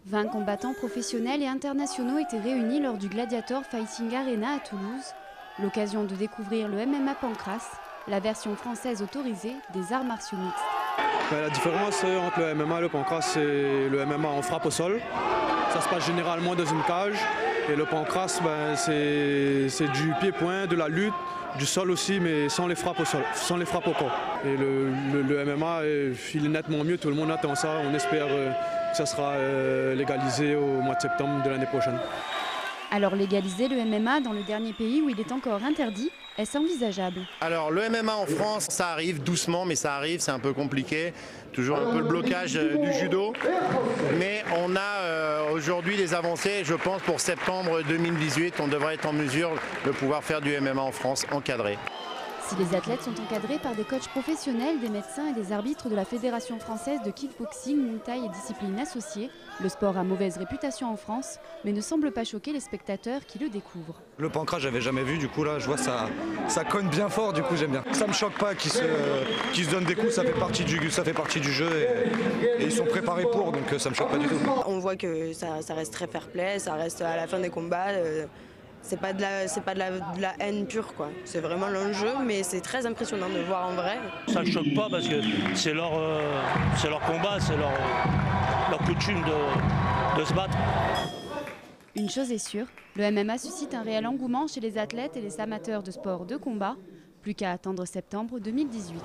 20 combattants professionnels et internationaux étaient réunis lors du Gladiator Fighting Arena à Toulouse. L'occasion de découvrir le MMA Pancrace, la version française autorisée des arts martiaux mixtes. La différence entre le MMA et le Pancrace, c'est le MMA en frappe au sol. Ça se passe généralement dans une cage. Et le Pancrace, c'est du pied-point, de la lutte, du sol aussi, mais sans les frappes au sol, sans les frappes au corps. Et le MMA, il est nettement mieux, tout le monde attend ça. On espère que ça sera légalisé au mois de septembre de l'année prochaine. Alors légaliser le MMA dans le dernier pays où il est encore interdit, est-ce envisageable? Alors le MMA en France, ça arrive doucement, mais ça arrive, c'est un peu compliqué. Toujours un peu le blocage du judo. Mais on a aujourd'hui des avancées, je pense pour septembre 2018, on devrait être en mesure de pouvoir faire du MMA en France encadré. Si les athlètes sont encadrés par des coachs professionnels, des médecins et des arbitres de la Fédération française de kickboxing, Muay Thai et disciplines associées, le sport a mauvaise réputation en France, mais ne semble pas choquer les spectateurs qui le découvrent. Le pancrace, j'avais jamais vu, du coup là, je vois ça cogne bien fort, du coup j'aime bien. Ça me choque pas qu'ils se donnent des coups, ça fait partie du jeu et ils sont préparés pour, donc ça me choque pas du tout. On voit que ça reste très fair-play, ça reste à la fin des combats. C'est pas de la haine pure, quoi. C'est vraiment l'enjeu, mais c'est très impressionnant de voir en vrai. Ça ne choque pas parce que c'est leur combat, c'est leur coutume de se battre. Une chose est sûre, le MMA suscite un réel engouement chez les athlètes et les amateurs de sport de combat. Plus qu'à attendre septembre 2018.